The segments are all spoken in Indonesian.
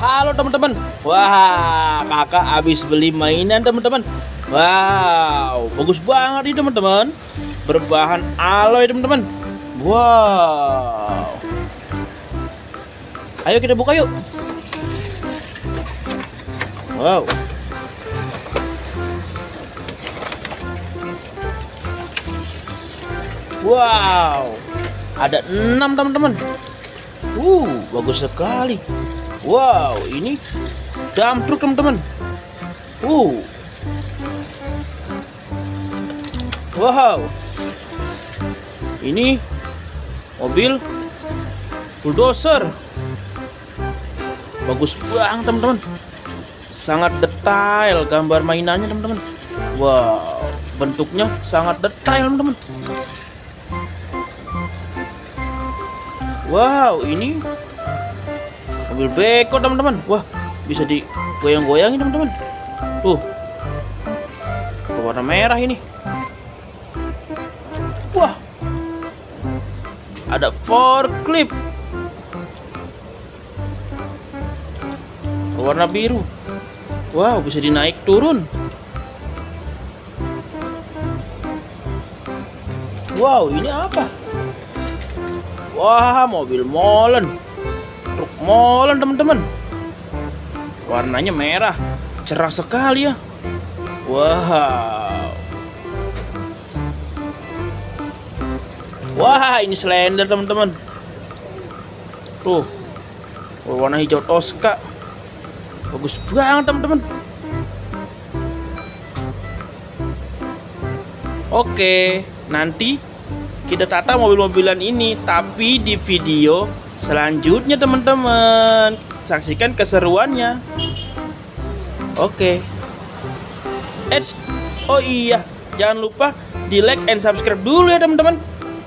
Halo teman-teman. Wah, kakak habis beli mainan teman-teman. Wow, bagus banget ini teman-teman. Berbahan alloy teman-teman. Wow. Ayo kita buka yuk. Wow. Wow. Ada 6 teman-teman. Bagus sekali. Wow, ini dump truck teman-teman. Wow. Ini mobil bulldozer. Bagus banget teman-teman. Sangat detail gambar mainannya teman-teman. Wow, bentuknya sangat detail teman-teman. Wow, ini mobil beko teman-teman. Wah, bisa digoyang-goyangin teman-teman. Tuh, warna merah ini. Wah, ada forklift warna biru. Wow, bisa dinaik turun. Wow, ini apa? Wah, mobil molen. Truk molen teman-teman. Warnanya merah, cerah sekali ya. Wow. Wah, ini Slender teman-teman. Tuh, warna hijau toska. Bagus banget teman-teman. Oke, nanti kita tata mobil-mobilan ini, tapi di video selanjutnya teman-teman. Saksikan keseruannya. Oke. Oh iya, jangan lupa di like and subscribe dulu ya teman-teman.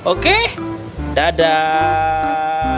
Oke, dadah.